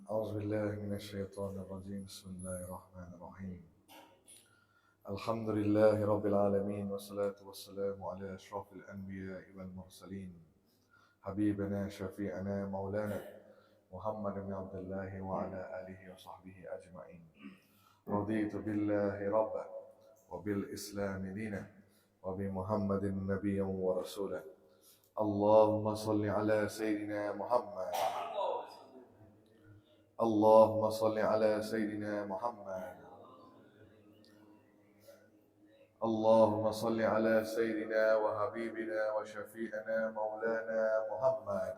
أعوذ بالله من الشيطان الرجيم بسم الله الرحمن الرحيم الحمد لله رب العالمين والصلاة والسلام على أشرف الأنبياء والمرسلين حبيبنا شفيعنا مولانا محمد بن عبد الله وعلى آله وصحبه أجمعين رضيت بالله ربا وبالإسلام دينا وبمحمد نبيا ورسولا اللهم صل على سيدنا محمد اللهم صل على سيدنا محمد اللهم صل على سيدنا وحبيبنا وشفيعنا مولانا محمد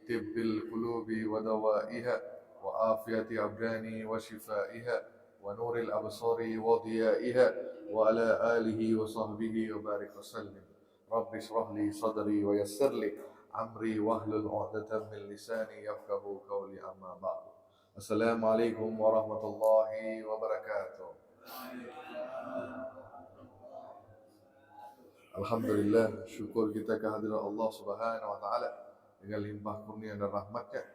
طب القلوب ودوائها وعافية أبدان وشفائها ونور الأبصار وضيائها وعلى آله وصحبه وبارك وسلم رب اشرح لي صدري ويسر لي أمري واحلل عقدة من لساني يفقهوا قولي أما بعد السلام عليكم ورحمة الله وبركاته. Alhamdulillah, syukur kita kehadiran Allah Subhanahu wa taala dengan limpah kurnia dan rahmatnya.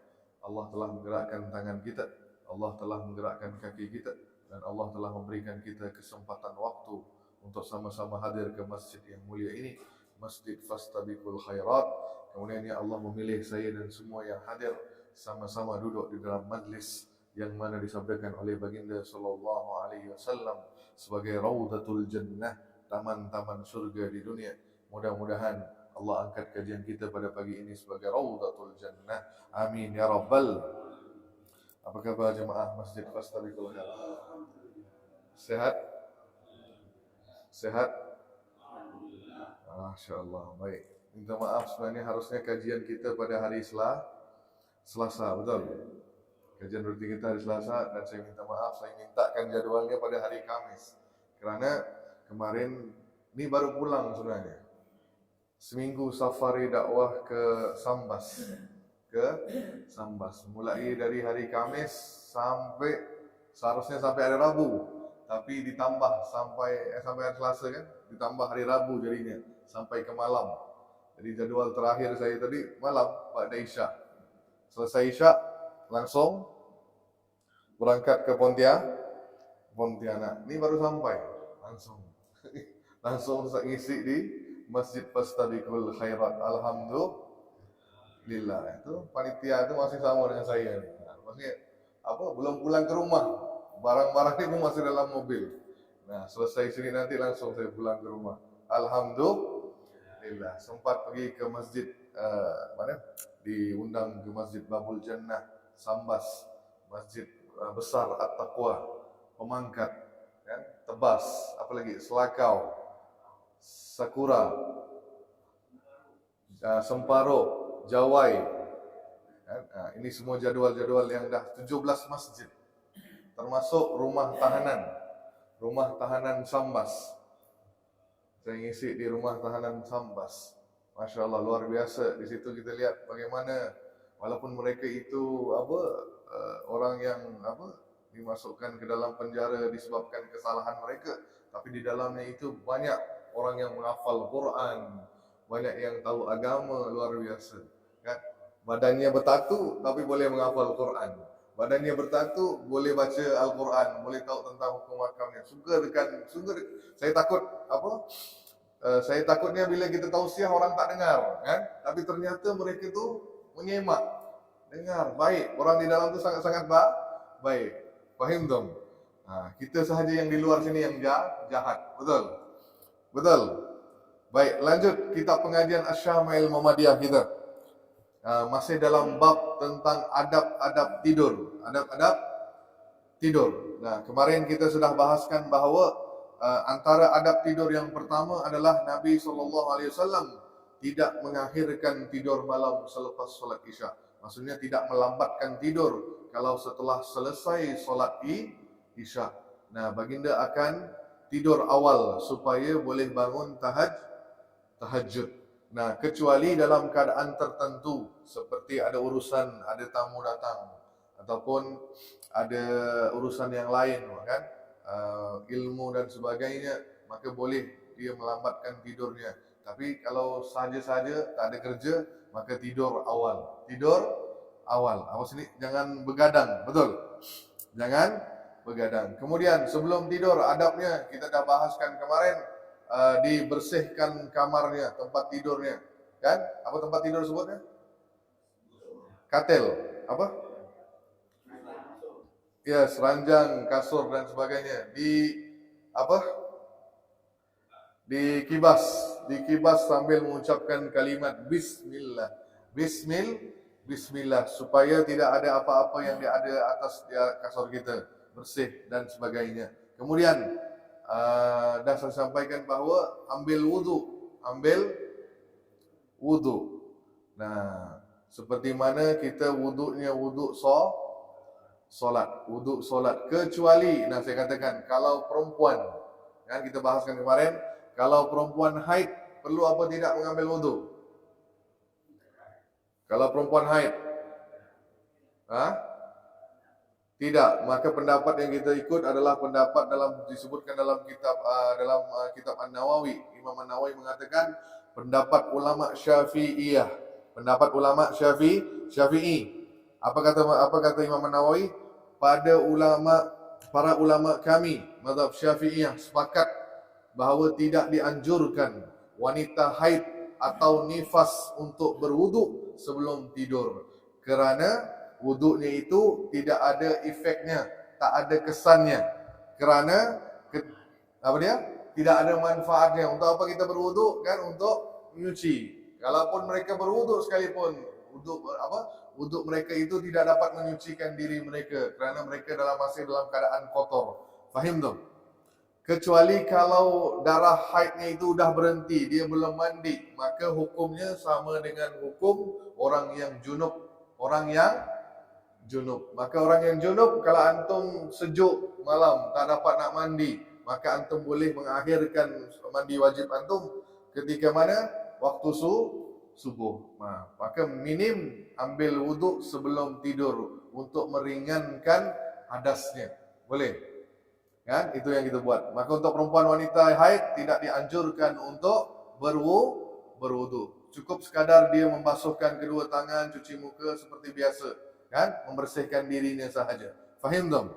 Allah telah menggerakkan tangan kita, Allah telah menggerakkan kaki kita, dan Allah telah memberikan kita kesempatan waktu untuk sama-sama hadir ke masjid yang mulia ini, Masjid Fastabiqul Khairat. Kemudian Allah memilih saya dan semua yang hadir sama-sama duduk di dalam majlis yang mana disabdakan oleh baginda sallallahu alaihi wasallam sebagai Raudatul Jannah, taman-taman surga di dunia. Mudah-mudahan Allah angkat kajian kita pada pagi ini sebagai Raudatul Jannah. Amin ya rabbal. Apa khabar jemaah Masjid Fastabiqul Khairat? Sehat? Sehat? Masya-Allah. Baik. Minta maaf, sebenarnya harusnya kajian kita pada hari Selasa, betul? Kajian rutin kita hari Selasa, dan saya minta maaf, saya mintakan jadwalnya pada hari Kamis. Kerana kemarin ini baru pulang sebenarnya. Seminggu safari dakwah ke Sambas. Mulai dari hari Kamis seharusnya sampai hari Rabu, tapi ditambah sampai hari Selasa kan, ditambah hari Rabu jadinya sampai ke malam. Jadi jadwal terakhir saya tadi malam pada Isya. Selesai Isya langsung berangkat ke Pontianak. Ini baru sampai langsung ngisi di Masjid Fastabiqul Khairat. Alhamdulillah. Itu panitia itu masih sama dengan saya. Maksudnya belum pulang ke rumah. Barang-barang itu masih dalam mobil. Nah, selesai sini nanti langsung saya pulang ke rumah. Alhamdulillah. Sempat pergi ke masjid diundang ke Masjid Babul Jannah Sambas, masjid besar At-Taqwa, Pemangkat, kan? Tebas, apalagi Selakau, Sakura, Semparo, Jawai, kan? Ini semua jadwal-jadwal yang dah 17 masjid, termasuk rumah tahanan Sambas. Saya ngisi di rumah tahanan Sambas. Masya Allah, luar biasa. Di situ kita lihat bagaimana walaupun mereka itu orang yang dimasukkan ke dalam penjara disebabkan kesalahan mereka, tapi di dalamnya itu banyak orang yang menghafal Quran, banyak yang tahu agama, luar biasa. Kan? Badannya bertatu tapi boleh menghafal Quran. Badannya bertatu boleh baca Al-Quran, boleh tahu tentang hukum hakamnya. Saya takutnya bila kita tausiah orang tak dengar, kan? Tapi ternyata mereka itu menyemak, dengar, baik. Orang di dalam itu sangat-sangat baik. Fahim dong? Kita sahaja yang di luar sini yang jahat, betul? Baik, lanjut kitab pengajian Asy-Syamil Muhammadiyah kita. Masih dalam bab tentang adab-adab tidur. Adab-adab tidur. Nah, kemarin kita sudah bahaskan bahawa antara adab tidur yang pertama adalah Nabi SAW tidak mengakhirkan tidur malam selepas solat Isya. Maksudnya tidak melambatkan tidur kalau setelah selesai solat Isya. Nah, baginda akan tidur awal supaya boleh bangun tahajud. Nah, kecuali dalam keadaan tertentu seperti ada urusan, ada tamu datang ataupun ada urusan yang lain, kan? Ilmu dan sebagainya, maka boleh dia melambatkan tidurnya. Tapi kalau saja-saja tak ada kerja, maka tidur awal. Apa sini? Jangan begadang, betul? Jangan begadang. Kemudian sebelum tidur adabnya kita dah bahaskan kemarin, dibersihkan kamarnya, tempat tidurnya, kan? Apa tempat tidur sebutnya? Katil. Apa? Ya, seranjang, kasur dan sebagainya. Dikibas sambil mengucapkan kalimat Bismillah. Bismillah supaya tidak ada apa-apa yang ada atas kasur kita, bersih dan sebagainya. Kemudian dah saya sampaikan bahawa ambil wudu. Nah, seperti mana kita wudunya wudu solat, kecuali saya katakan kalau perempuan, kan kita bahaskan kemarin, kalau perempuan haid perlu apa tidak mengambil wudu? Kalau perempuan haid, tidak, maka pendapat yang kita ikut adalah pendapat disebutkan dalam kitab An-Nawawi. Imam An-Nawawi mengatakan pendapat ulama Syafi'iyah, pendapat ulama Syafi'i. Apa kata Imam An-Nawawi? Para ulama kami mazhab Syafi'iyah sepakat bahawa tidak dianjurkan wanita haid atau nifas untuk berwudu sebelum tidur, kerana wudunya itu tidak ada efeknya, tak ada kesannya, kerana tidak ada manfaatnya. Untuk apa kita berwudu? Kan untuk menyuci. Kalaupun mereka berwudu sekalipun, wudu mereka itu tidak dapat menyucikan diri mereka, kerana mereka masih dalam keadaan kotor. Faham tu? Kecuali kalau darah haidnya itu dah berhenti, dia belum mandi, maka hukumnya sama dengan hukum orang yang junub. Maka orang yang junub, kalau antum sejuk malam tak dapat nak mandi, maka antum boleh mengakhirkan mandi wajib antum ketika mana? Waktu subuh. Maka minim ambil wudu sebelum tidur untuk meringankan hadasnya. Boleh? Kan? Itu yang kita buat. Maka untuk perempuan wanita haid tidak dianjurkan untuk berwudu. Cukup sekadar dia membasuhkan kedua tangan, cuci muka seperti biasa, kan? Membersihkan dirinya sahaja. Faham tak?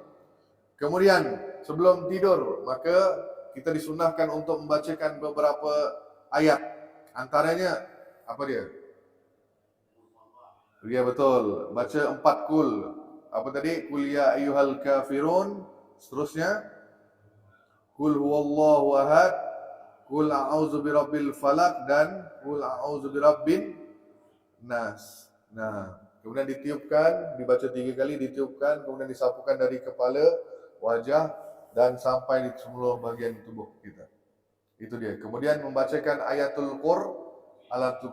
Kemudian sebelum tidur, maka kita disunahkan untuk membacakan beberapa ayat. Antaranya apa dia? Ya betul, baca 4 kul. Apa tadi? Kul ya ayyuhal kafirun. Seterusnya Kul huwallahu ahad, Kul a'udzu birabbil falaq, dan Kul a'udzu birabbin nas. Kemudian ditiupkan, dibaca 3 kali, ditiupkan, kemudian disapukan dari kepala, wajah, dan sampai di seluruh bahagian tubuh kita. Itu dia. Kemudian membacakan ayatul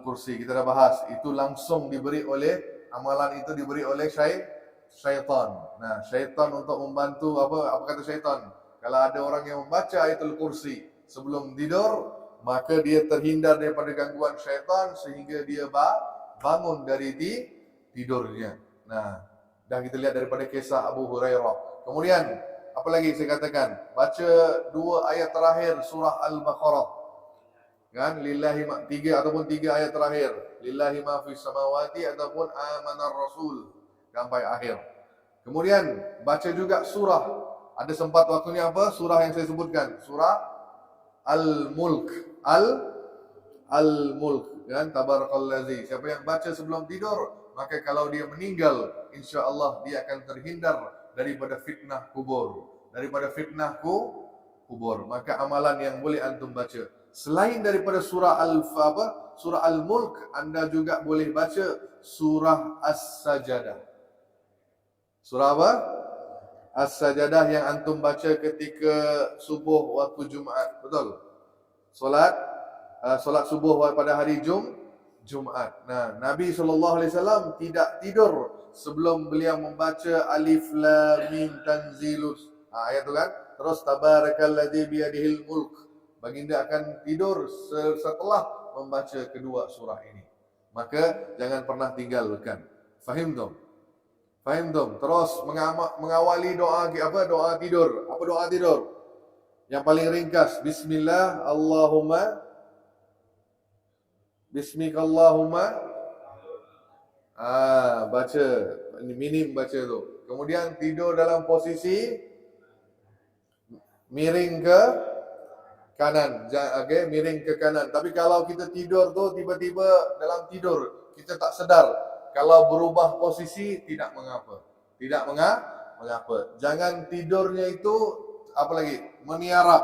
kursi. Kita dah bahas. Itu langsung diberi oleh, amalan itu diberi oleh syaitan. Syaitan untuk membantu, apa kata syaitan? Kalau ada orang yang membaca ayatul kursi sebelum tidur, maka dia terhindar daripada gangguan syaitan sehingga dia bangun dari tidurnya. Dah kita lihat daripada kisah Abu Hurairah. Kemudian, apa lagi saya katakan? Baca 2 ayat terakhir surah Al-Baqarah. Kan? Lillahi 3 ataupun 3 ayat terakhir. Lillahi ma fis samawati ataupun amanar rasul sampai akhir. Kemudian baca juga surah. Ada sempat waktunya apa? Surah yang saya sebutkan. Surah Al-Mulk. Al-Mulk. Kan? Tabarakalladzi. Siapa yang baca sebelum tidur, maka kalau dia meninggal, insya-Allah dia akan terhindar daripada fitnah kubur. Maka amalan yang boleh antum baca. Selain daripada surah Al-Mulk, anda juga boleh baca surah As-Sajadah. Surah apa? As-Sajadah yang antum baca ketika subuh waktu Jumaat. Betul? Solat subuh pada hari Jumaat. Nabi SAW tidak tidur sebelum beliau membaca Alif Lam Mim Tanzilus. Ayat tu kan? Terus Tabarakalladzi biyadihil mulk. Baginda akan tidur setelah membaca kedua surah ini. Maka jangan pernah tinggalkan. Fahim tu? Terus mengawali doa tidur. Apa doa tidur? Yang paling ringkas, Bismillah, Allahumma, Bismikallahumma Baca, minim baca tu. Kemudian tidur dalam posisi miring ke kanan. Okay, miring ke kanan. Tapi kalau kita tidur tu tiba-tiba dalam tidur kita tak sedar, kalau berubah posisi tidak mengapa. Tidak mengapa. Jangan tidurnya itu apa lagi? Meniarap.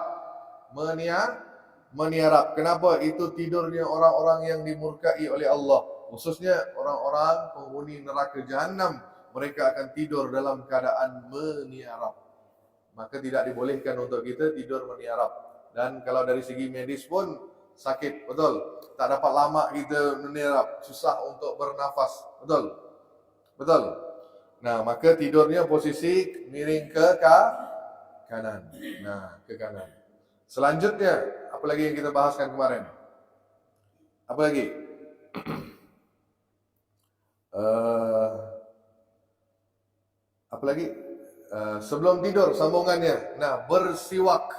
Kenapa? Itu tidurnya orang-orang yang dimurkai oleh Allah. Khususnya orang-orang penghuni neraka Jahannam. Mereka akan tidur dalam keadaan meniarap. Maka tidak dibolehkan untuk kita tidur meniarap. Dan kalau dari segi medis pun sakit, betul. Tak dapat lama kita meniarap, susah untuk bernafas, betul. Betul. Nah, maka tidurnya posisi miring ke kanan. Nah, ke kanan. Selanjutnya, apa lagi yang kita bahaskan kemarin? Apa lagi? Apa lagi? Sebelum tidur sambungannya. Nah, bercelak.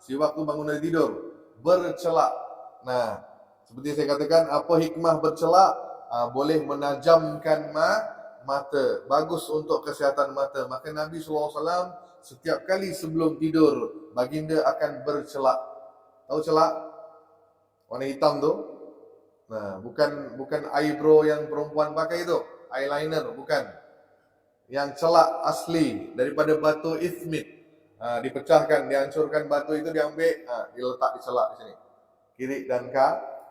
Siwak tu bangun dari tidur. Bercelak. Nah, seperti saya katakan, apa hikmah bercelak? Boleh menajamkan mata. Bagus untuk kesihatan mata. Maka Nabi SAW setiap kali sebelum tidur, baginda akan bercelak. Tahu celak? Warna hitam tu. Nah, bukan eyebrow yang perempuan pakai itu, eyeliner, bukan. Yang celak asli daripada batu ismit. Dipecahkan, dihancurkan batu itu, diambil, diletak di celak di sini. Kiri dan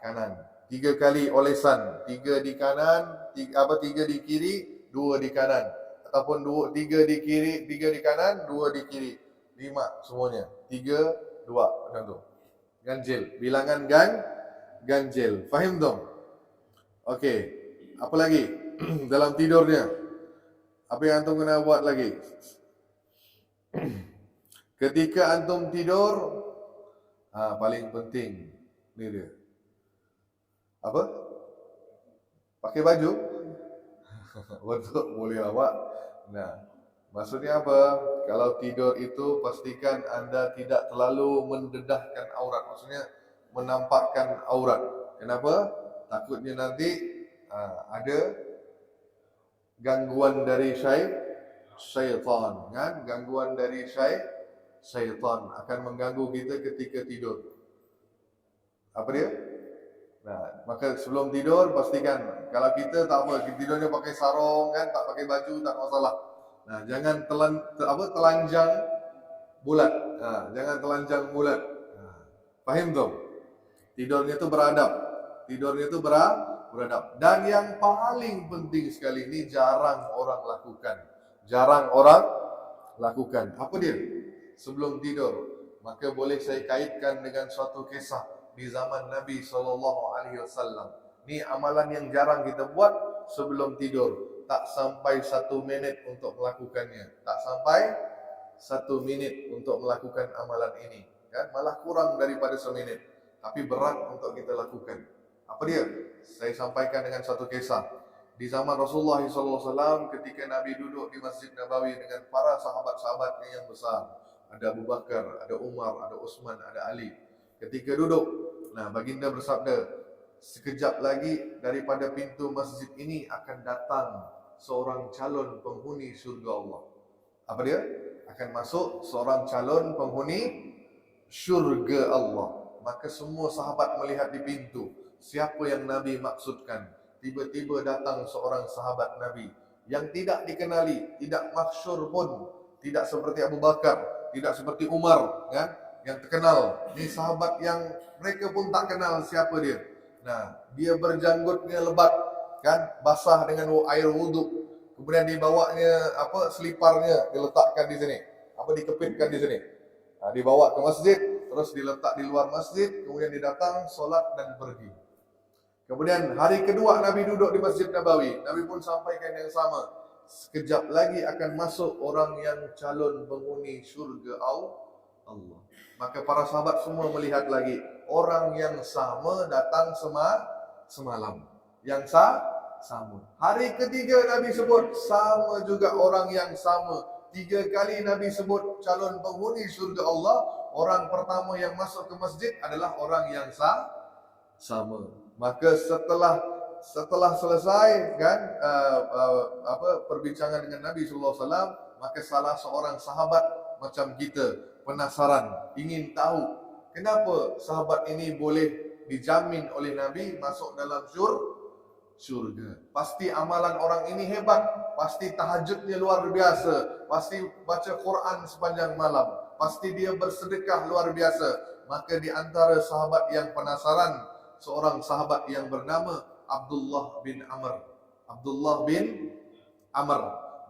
kanan. 3 kali olesan, 3 di kanan, 3 di kiri, 2 di kanan. Ataupun 3 di kiri, 3 di kanan, 2 di kiri. 5 semuanya. 3, 2 macam tu. Ganjil. Bilangan ganjil. Faham dong? Okey. Apa lagi? Dalam tidurnya. Apa yang antum kena buat lagi? Ketika antum tidur, paling penting ni dia. Apa? Pakai baju? Betul, boleh awak. Nah, maksudnya apa? Kalau tidur itu pastikan anda tidak terlalu mendedahkan aurat. Maksudnya menampakkan aurat. Kenapa? Takutnya nanti ada gangguan dari syaitan, kan? Gangguan dari syaitan akan mengganggu kita ketika tidur. Apa dia? Nah, maka sebelum tidur pastikan, kalau kita tak apa, kita tidurnya pakai sarung kan, tak pakai baju tak masalah. Nah, jangan telanjang bulat. Jangan telanjang bulat. Faham tu? Tidurnya tu beradab. Beradab. Dan yang paling penting sekali ini jarang orang lakukan. Apa dia? Sebelum tidur. Maka boleh saya kaitkan dengan suatu kisah di zaman Nabi SAW. Ni amalan yang jarang kita buat sebelum tidur. Tak sampai 1 minit untuk melakukannya. Tak sampai 1 minit untuk melakukan amalan ini. Kan? Malah kurang daripada 1 minit. Tapi berat untuk kita lakukan. Apa dia? Saya sampaikan dengan satu kisah. Di zaman Rasulullah SAW ketika Nabi duduk di Masjid Nabawi dengan para sahabat-sahabatnya yang besar. Ada Abu Bakar, ada Umar, ada Utsman, ada Ali. Ketika duduk, baginda bersabda, sekejap lagi daripada pintu masjid ini akan datang seorang calon penghuni syurga Allah. Apa dia? Akan masuk seorang calon penghuni syurga Allah. Maka semua sahabat melihat di pintu. Siapa yang Nabi maksudkan? Tiba-tiba datang seorang sahabat Nabi yang tidak dikenali, tidak masyhur pun, tidak seperti Abu Bakar, tidak seperti Umar, kan? Yang terkenal. Ini sahabat yang mereka pun tak kenal siapa dia. Nah, dia berjanggutnya lebat, kan? Basah dengan air wuduk. Kemudian dibawanya seliparnya diletakkan di sini. Dikepitkan di sini. Dibawa ke masjid, terus diletak di luar masjid, kemudian dia datang solat dan pergi. Kemudian hari kedua Nabi duduk di Masjid Nabawi, Nabi pun sampaikan yang sama. Sekejap lagi akan masuk orang yang calon penghuni syurga Allah. Maka para sahabat semua melihat lagi orang yang sama datang semalam. Yang sama. Hari ketiga Nabi sebut sama juga orang yang sama. 3 kali Nabi sebut calon penghuni syurga Allah. Orang pertama yang masuk ke masjid adalah orang yang sama. Maka setelah setelah selesai kan perbincangan dengan Nabi sallallahu alaihi wasallam, maka salah seorang sahabat macam kita penasaran, ingin tahu kenapa sahabat ini boleh dijamin oleh Nabi masuk dalam syurga. Pasti amalan orang ini hebat, pasti tahajudnya luar biasa, pasti baca Quran sepanjang malam, pasti dia bersedekah luar biasa. Maka di antara sahabat yang penasaran, seorang sahabat yang bernama Abdullah bin Amr. Abdullah bin Amr.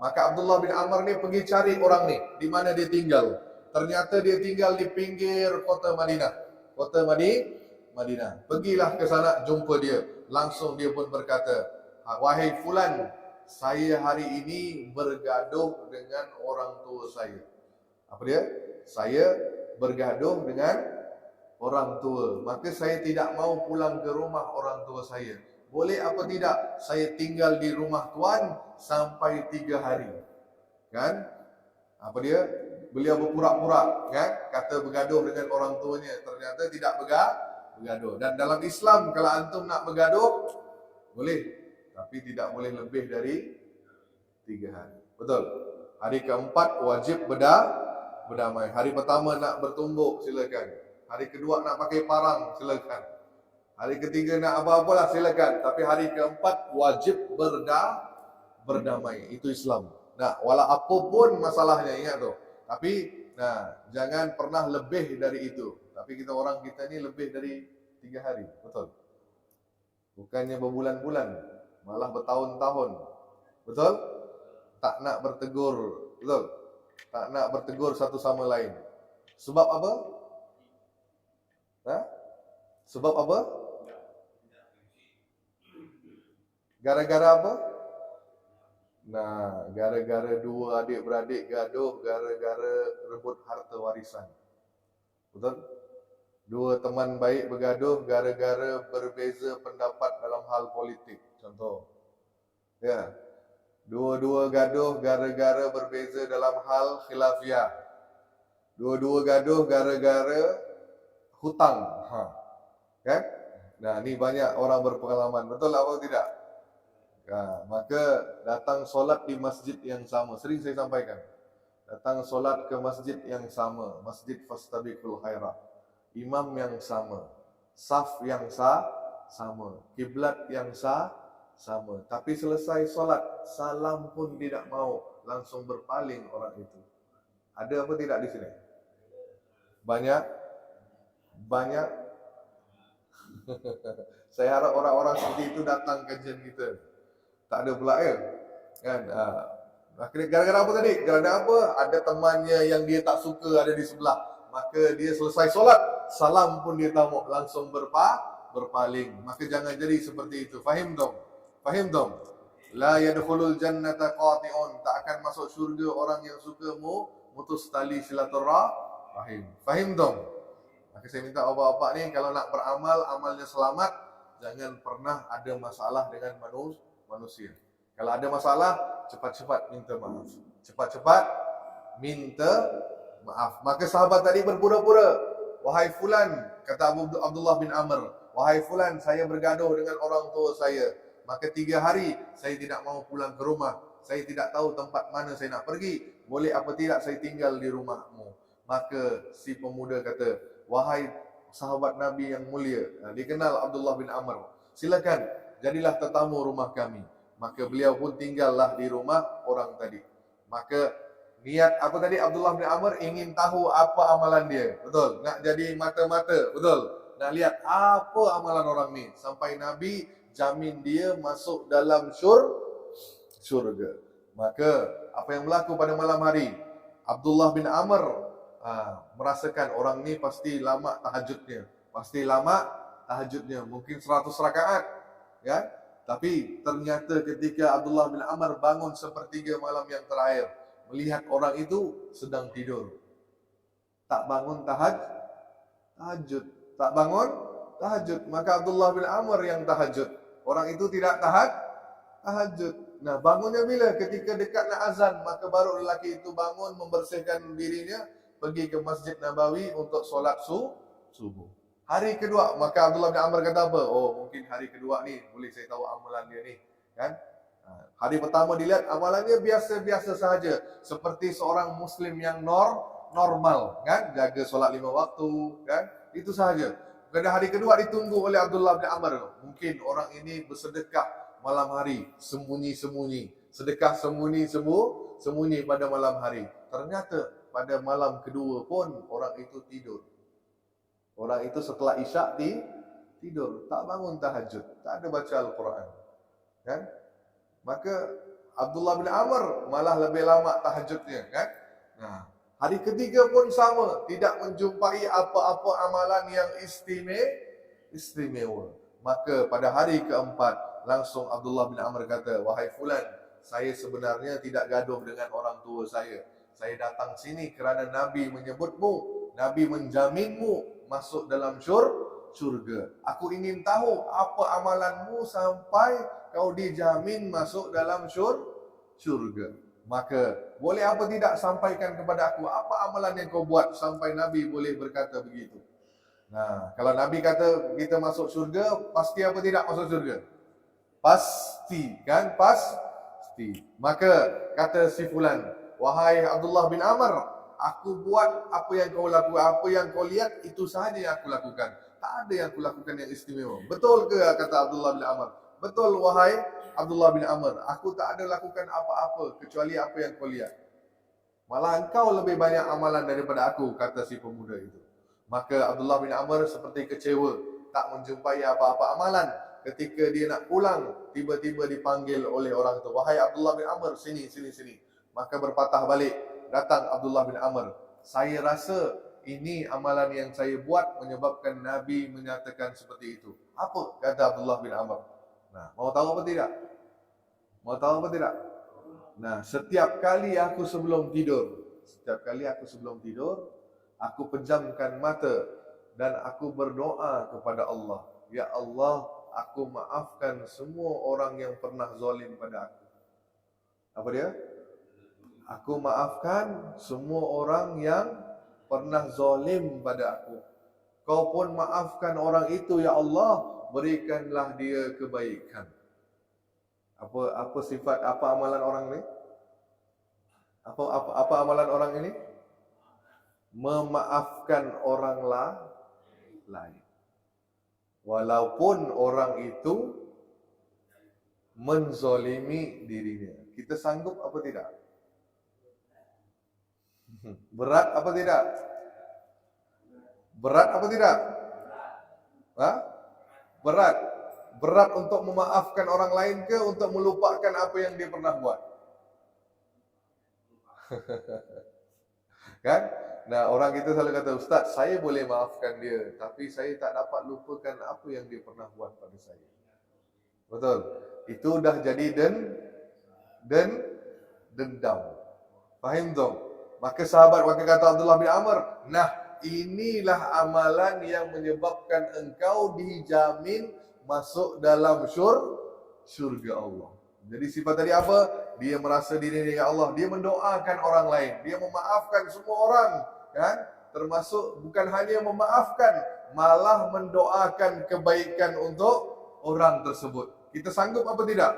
Maka Abdullah bin Amr ni pergi cari orang ni, di mana dia tinggal. Ternyata dia tinggal di pinggir kota Madinah. Kota Madinah. Pergilah ke sana, jumpa dia. Langsung dia pun berkata, "Wahai fulan, saya hari ini bergaduh dengan orang tua saya." Apa dia? Saya bergaduh dengan orang tua. Maka saya tidak mau pulang ke rumah orang tua saya. Boleh apa tidak saya tinggal di rumah tuan sampai 3 hari. Kan? Apa dia? Beliau berpura-pura, kan? Kata bergaduh dengan orang tuanya. Ternyata tidak bergaduh. Dan dalam Islam kalau antum nak bergaduh, boleh. Tapi tidak boleh lebih dari 3 hari. Betul? Hari keempat wajib berdamai. Hari pertama nak bertumbuk, silakan. Hari kedua nak pakai parang, silakan. Hari ketiga nak apa-apalah, silakan. Tapi hari keempat wajib berdamai. Itu Islam. Nah, walau apapun masalahnya, ingat tu. Tapi, jangan pernah lebih dari itu. Tapi orang kita ni lebih dari 3 hari. Betul? Bukannya berbulan-bulan, malah bertahun-tahun. Betul? Tak nak bertegur. Betul? Tak nak bertegur satu sama lain. Sebab apa? Sebab apa? Gara-gara apa? Gara-gara dua adik-beradik gaduh, gara-gara rebut harta warisan. Betul? Dua teman baik bergaduh gara-gara berbeza pendapat dalam hal politik. Contoh. Ya. Dua-dua gaduh gara-gara berbeza dalam hal khilafiyah. Dua-dua gaduh gara-gara hutang. Kan? Nah, ni banyak orang berpengalaman. Betul atau tidak? Maka datang solat di masjid yang sama. Sering saya sampaikan. Datang solat ke masjid yang sama. Masjid Fastabiqul Khairat. Imam yang sama. Saf yang sama. Kiblat yang sama. Tapi selesai solat, salam pun tidak mau. Langsung berpaling orang itu. Ada apa tidak di sini? Banyak. Saya harap orang-orang seperti itu datang kajian kita. Tak ada pula ya. Kan? Gara-gara apa tadi? Gara-gara apa? Ada temannya yang dia tak suka ada di sebelah. Maka dia selesai solat, salam pun dia tak mau, langsung berpaling. Maka jangan jadi seperti itu. Fahim dong? La yadkhulul jannata qati'un. Tak akan masuk syurga orang yang suka mutus tali silaturahim. Fahim dong? Maka saya minta bapak-bapak ni kalau nak beramal, amalnya selamat, jangan pernah ada masalah dengan manusia. Kalau ada masalah, cepat-cepat minta maaf. Cepat-cepat minta maaf. Maka sahabat tadi berpura-pura. Wahai fulan, kata Abdullah bin Amr, wahai fulan, saya bergaduh dengan orang tua saya. Maka 3 hari saya tidak mau pulang ke rumah. Saya tidak tahu tempat mana saya nak pergi. Boleh apa tidak saya tinggal di rumahmu. Maka si pemuda kata, wahai sahabat Nabi yang mulia, dikenal Abdullah bin Amr, silakan jadilah tetamu rumah kami. Maka beliau pun tinggallah di rumah orang tadi. Maka niat apa tadi Abdullah bin Amr ingin tahu apa amalan dia. Betul? Nak jadi mata-mata. Betul? Nak lihat apa amalan orang ni. Sampai Nabi jamin dia masuk dalam syurga. Maka apa yang berlaku pada malam hari? Abdullah bin Amr merasakan orang ni pasti lama tahajudnya. Mungkin 100 rakaat. Ya? Tapi ternyata ketika Abdullah bin Amr bangun sepertiga malam yang terakhir, melihat orang itu sedang tidur. Tak bangun tahajud. Tak bangun tahajud. Maka Abdullah bin Amr yang tahajud. Orang itu tidak tahajud. Nah, bangunnya bila? Ketika dekat nak azan, maka baru lelaki itu bangun, membersihkan dirinya, pergi ke Masjid Nabawi untuk solat subuh. Hari kedua, maka Abdullah bin Amr kata apa? Oh, mungkin hari kedua ni boleh saya tahu amalan dia ni, kan? Hari pertama dilihat amalannya biasa-biasa sahaja, seperti seorang muslim yang normal, kan? Jaga solat 5 waktu, kan? Itu sahaja. Pada hari kedua ditunggu oleh Abdullah bin Amr. Mungkin orang ini bersedekah malam hari, sembunyi-sembunyi. Sedekah sembunyi pada malam hari. Ternyata pada malam kedua pun orang itu tidur. Orang itu setelah isyak tidur, tak bangun tahajud, tak ada baca Al-Quran, kan? Maka Abdullah bin Amr malah lebih lama tahajudnya, kan? Nah, hari ketiga pun sama, tidak menjumpai apa-apa amalan yang istimewa. Maka pada hari keempat, langsung Abdullah bin Amr kata, wahai fulan, saya sebenarnya tidak gaduh dengan orang tua saya. Saya datang sini kerana Nabi menyebutmu, Nabi menjaminmu masuk dalam syurga. Aku ingin tahu apa amalanmu sampai kau dijamin masuk dalam syurga. Maka boleh apa tidak sampaikan kepada aku apa amalan yang kau buat sampai Nabi boleh berkata begitu. Nah, kalau Nabi kata kita masuk syurga, pasti apa tidak masuk syurga? Pasti, kan? Pasti. Maka kata si fulan, wahai Abdullah bin Amr, aku buat apa yang kau lakukan, apa yang kau lihat itu sahaja yang aku lakukan. Tak ada yang aku lakukan yang istimewa. Betul ke, kata Abdullah bin Amr? Betul wahai Abdullah bin Amr, aku tak ada lakukan apa-apa kecuali apa yang kau lihat. Malah engkau lebih banyak amalan daripada aku, kata si pemuda itu. Maka Abdullah bin Amr seperti kecewa, tak menjumpai apa-apa amalan. Ketika dia nak pulang, tiba-tiba dipanggil oleh orang itu, wahai Abdullah bin Amr, sini. Maka berpatah balik, datang Abdullah bin Amr. Saya rasa ini amalan yang saya buat menyebabkan Nabi menyatakan seperti itu. Apa? Kata Abdullah bin Amr. Nah, mau tahu apa tidak? Mau tahu apa tidak? Nah, setiap kali aku sebelum tidur, aku pejamkan mata dan aku berdoa kepada Allah. Ya Allah, aku maafkan semua orang yang pernah zalim pada aku. Apa dia? Aku maafkan semua orang yang pernah zalim pada aku. Kau pun maafkan orang itu, ya Allah, berikanlah dia kebaikan. Apa sifat, apa amalan orang ini? Apa amalan orang ini? Memaafkan orang lain. Walaupun orang itu menzalimi dirinya. Kita sanggup apa tidak? Berat apa tidak? Berat apa tidak? Berat. Berat untuk memaafkan orang lain ke untuk melupakan apa yang dia pernah buat? Kan? Nah, orang kita selalu kata, Ustaz, saya boleh maafkan dia, tapi saya tak dapat lupakan apa yang dia pernah buat pada saya. Betul? Itu dah jadi dendam. Faham tak? Maka sahabat kata Abdullah bin Amr, nah, inilah amalan yang menyebabkan engkau dijamin masuk dalam syurga Allah. Jadi sifat tadi apa? Dia merasa diri dengan Allah, dia mendoakan orang lain, dia memaafkan semua orang, kan? Termasuk bukan hanya memaafkan, malah mendoakan kebaikan untuk orang tersebut. Kita sanggup apa tidak?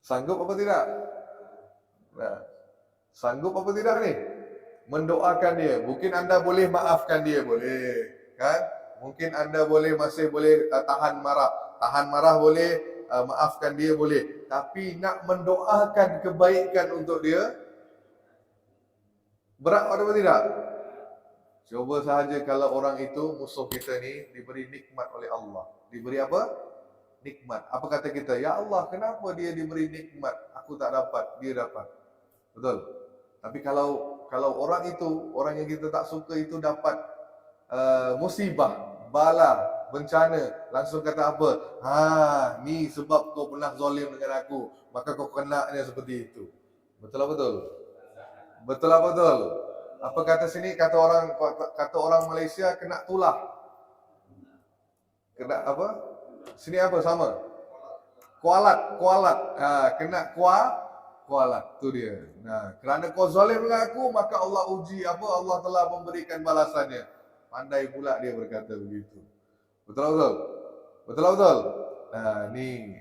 Sanggup apa tidak? Nah, sanggup apa tidak ni? Mendoakan dia. Mungkin anda boleh maafkan dia, boleh, kan? Mungkin anda masih boleh tahan marah. Tahan marah boleh, maafkan dia boleh. Tapi nak mendoakan kebaikan untuk dia, berat atau tidak? Coba sahaja kalau orang itu, musuh kita ni, diberi nikmat oleh Allah. Diberi apa? Nikmat. Apa kata kita? Ya Allah, kenapa dia diberi nikmat? Aku tak dapat, dia dapat. Betul? Tapi kalau orang itu, orang yang kita tak suka itu dapat musibah, bala, bencana, langsung kata apa? Ni sebab kau pernah zalim dengan aku, maka kau kenanya seperti itu. Betul apa betul? Betul apa betul? Apa kata sini? Kata orang Malaysia, kena tulah. Kena apa? Sini apa sama? Kualat. Kena kualat. Itu dia. Nah, kerana kau zalim dengan aku, maka Allah uji apa? Allah telah memberikan balasannya. Pandai pula dia berkata begitu. Betul-betul? Betul-betul? Nah, ni.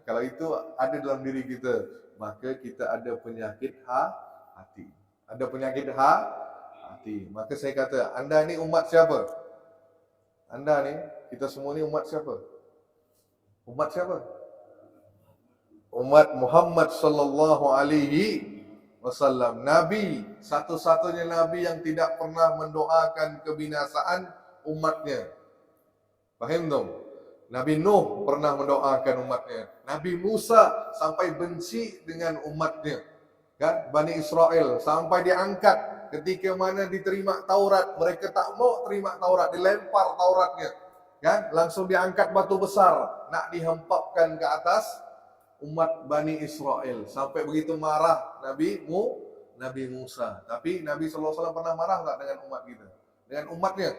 Kalau itu ada dalam diri kita, maka kita ada penyakit hati. Ada penyakit hati. Maka saya kata, anda ni umat siapa? Anda ni, kita semua ni umat siapa? Umat siapa? Umat Muhammad sallallahu alaihi wasallam. Nabi, satu-satunya nabi yang tidak pernah mendoakan kebinasaan umatnya. Faham tak? Nabi Nuh pernah mendoakan umatnya. Nabi Musa sampai benci dengan umatnya. Kan? Bani Israel sampai diangkat ketika mana diterima Taurat, mereka tak mau terima Taurat, dilempar Tauratnya. Kan? Langsung diangkat batu besar nak dihempapkan ke atas umat Bani Israel. Sampai begitu marah Nabi Musa. Tapi Nabi SAW pernah marah tak dengan umat kita? Dengan umatnya?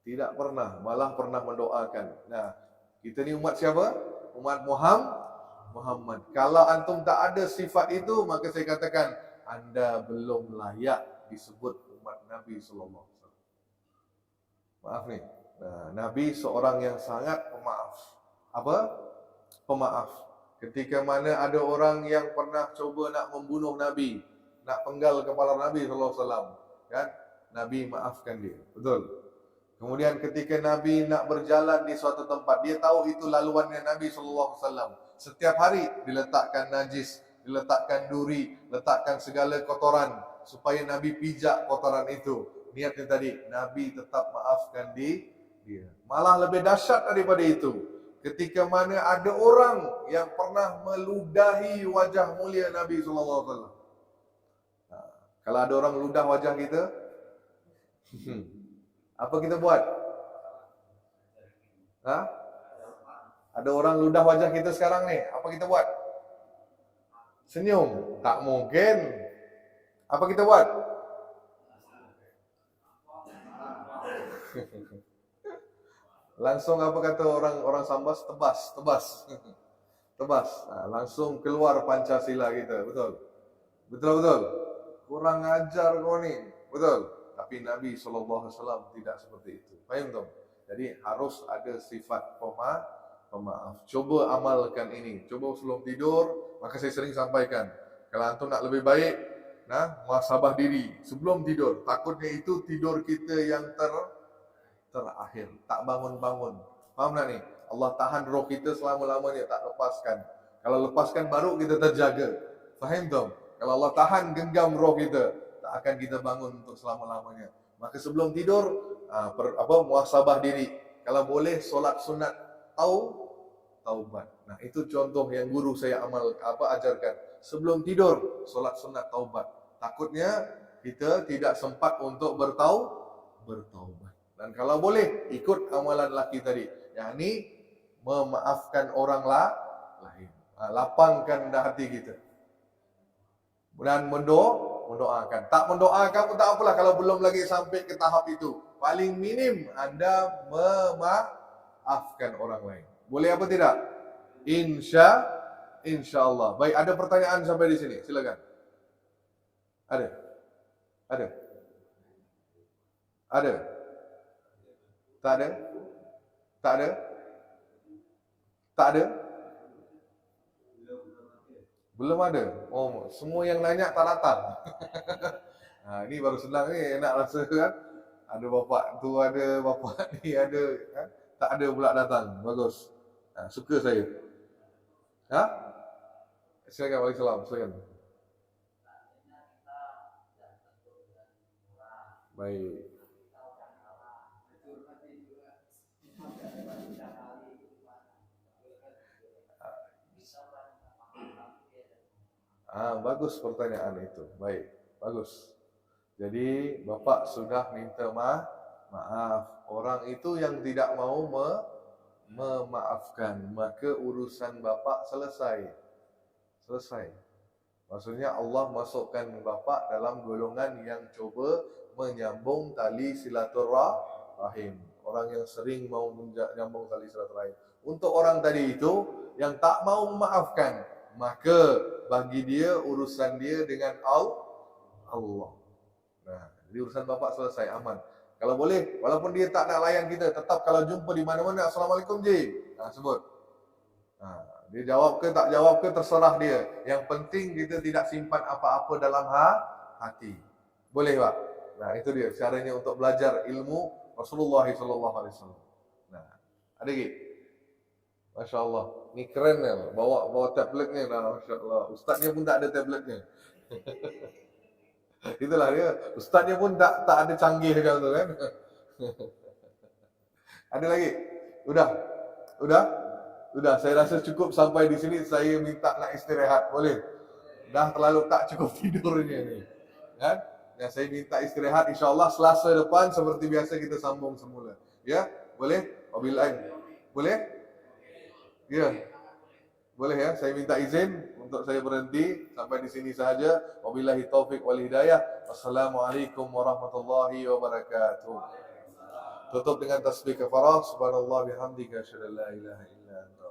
Tidak pernah, malah pernah mendoakan. Nah, kita ni umat siapa? Umat Muhammad. Kalau antum tak ada sifat itu, maka saya katakan anda belum layak disebut umat Nabi sallallahu alaihi wasallam. Maaf ni. Nah, Nabi seorang yang sangat pemaaf. Apa? Pemaaf. Ketika mana ada orang yang pernah coba nak membunuh Nabi, nak penggal kepala Nabi sallallahu alaihi wasallam, kan? Nabi maafkan dia. Betul. Kemudian ketika Nabi nak berjalan di suatu tempat, dia tahu itu laluannya Nabi sallallahu alaihi wasallam. Setiap hari diletakkan najis, diletakkan duri, letakkan segala kotoran supaya Nabi pijak kotoran itu. Niatnya tadi, Nabi tetap maafkan dia. Malah lebih dahsyat daripada itu. Ketika mana ada orang yang pernah meludahi wajah mulia Nabi sallallahu alaihi wasallam. Kalau ada orang meludah wajah kita, apa kita buat? Ada orang ludah wajah kita sekarang ni, apa kita buat? Senyum? Tak mungkin. Apa kita buat? Langsung apa kata orang Sambas? Tebas. Langsung keluar Pancasila kita, betul? Betul. Kurang ajar kau ni, betul? Tapi Nabi SAW tidak seperti itu. Faham tak? Jadi harus ada sifat pemaaf. Coba amalkan ini. Coba sebelum tidur, maka saya sering sampaikan. Kalau antum nak lebih baik, muhasabah diri sebelum tidur. Takutnya itu tidur kita yang terakhir. Tak bangun-bangun. Faham tak ni? Allah tahan roh kita selama-lamanya, tak lepaskan. Kalau lepaskan baru kita terjaga. Faham tak? Kalau Allah tahan genggam roh kita, tak akan kita bangun untuk selama-lamanya. Maka sebelum tidur, muhasabah diri. Kalau boleh solat sunat taubat. Nah, itu contoh yang guru saya ajarkan. Sebelum tidur, solat sunat taubat. Takutnya kita tidak sempat untuk bertaubat. Dan kalau boleh, ikut amalan laki tadi. Yang ini memaafkan orang lain. Lapangkan hati kita. Dan mendoakan. Tak mendoakan pun tak apalah kalau belum lagi sampai ke tahap itu. Paling minim anda memaafkan orang lain. Boleh apa tidak? Insya-Allah. Baik, ada pertanyaan sampai di sini. Silakan. Ada? Tak ada? Belum ada. Oh, semua yang nanya tak datang. Ini baru senang ni, enak rasa kan. Ada bapak tu, ada bapak ni, ada kan? Tak ada pula datang. Bagus. Suka saya. Silakan, waalaikumsalam. Silakan. Baik. Bagus pertanyaan itu. Baik, bagus. Jadi bapak sudah minta maaf. Orang itu yang tidak mau memaafkan, maka urusan bapak selesai. Maksudnya Allah masukkan bapak dalam golongan yang coba menyambung tali silaturahim. Orang yang sering mau menyambung tali silaturahim. Untuk orang tadi itu yang tak mau memaafkan, maka bagi dia urusan dia dengan Allah. Nah, jadi urusan bapak selesai, aman. Kalau boleh, walaupun dia tak nak layan kita, tetap kalau jumpa di mana-mana, Assalamualaikum Ji. Sebut. Dia jawab ke tak jawab ke terserah dia. Yang penting kita tidak simpan apa-apa dalam hati. Boleh Pak? Nah, itu dia caranya untuk belajar ilmu Rasulullah SAW. Nah, ada lagi? Masya Allah. Ni keren ya, bawa tabletnya dah, Masya Allah. Ustaznya pun tak ada tabletnya. Itulah dia. Ustaznya pun tak ada canggih macam tu kan. Ada lagi? Udah? Udah, saya rasa cukup sampai di sini. Saya minta nak istirahat, boleh? Dah terlalu tak cukup tidurnya ni. Kan? Ya, saya minta istirahat, insya-Allah Selasa depan seperti biasa kita sambung semula. Ya? Boleh? Wabillahi. Boleh? Ya. Boleh ya? Saya minta izin untuk saya berhenti sampai di sini sahaja. Wabillahi taufik wal hidayah. Wassalamualaikum warahmatullahi wabarakatuh. Tutup dengan tasbih kafarah. Subhanallah bihamdika asyhadu an la ilaha illa anta